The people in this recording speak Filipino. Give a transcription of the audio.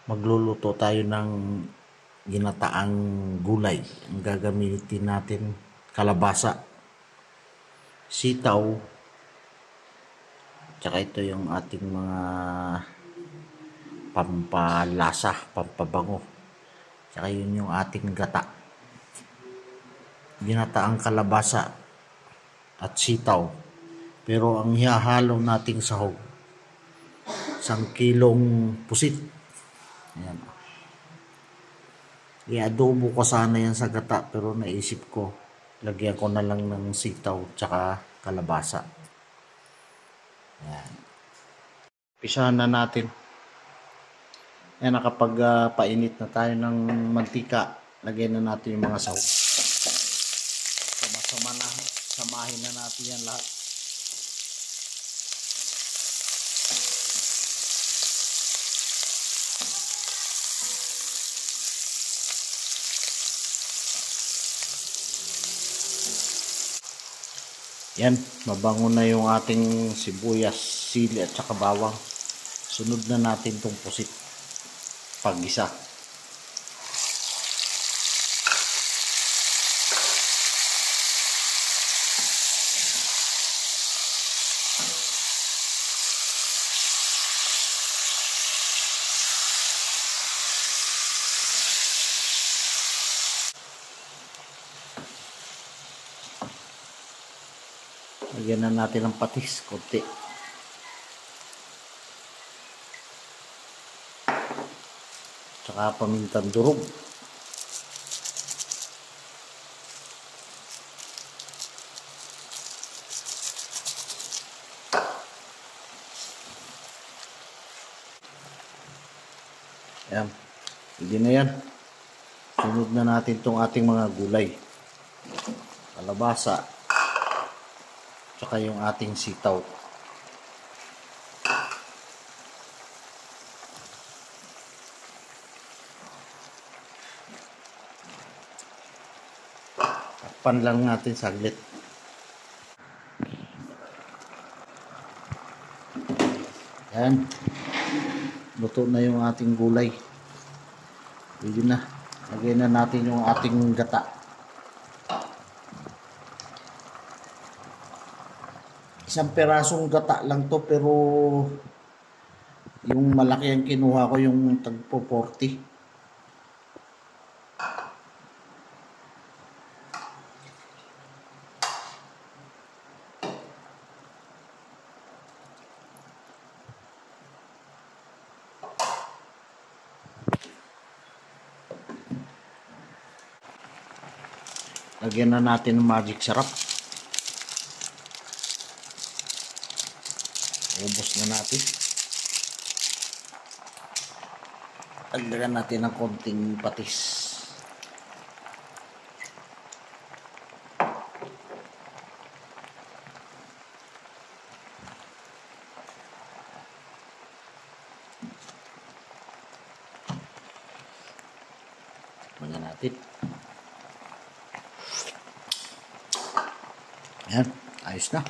Magluluto tayo ng ginataang gulay. Ang gagamitin natin, kalabasa, sitaw, tsaka ito yung ating mga pampalasa, pampabango. Tsaka yun yung ating gata. Ginataang kalabasa at sitaw. Pero ang hihalo nating sahog, 1 kilong pusit. Ayan. I-adobo ko sana yan sa gata, pero naisip ko, lagyan ko na lang ng sitaw tsaka kalabasa. Ayan. Pisahan na natin. Ayan, nakapag painit na tayo ng mantika, lagyan na natin yung mga sahog. Sama-sama na, samahin na natin yan lahat. Yan, mabango na yung ating sibuyas, sili at saka bawang. Sunod na natin itong pusit pag-isa. Lagyan na natin ng patis, konti. Tsaka pamintang durog. Ayan, hindi na yan. Sunod na natin itong ating mga gulay. Kalabasa, tsaka yung ating sitaw. Takpan lang natin saglit. Ayan. Luto na yung ating gulay. Pwede na. Lagyan na natin yung ating gata. Isang perasong gata lang to, pero yung malaki ang kinuha ko, yung tagpo 40. Lagyan na natin ng magic sarap. Ubos na natin. Lagyan natin ng konting patis. Lagyan natin. Ayan, ayos na.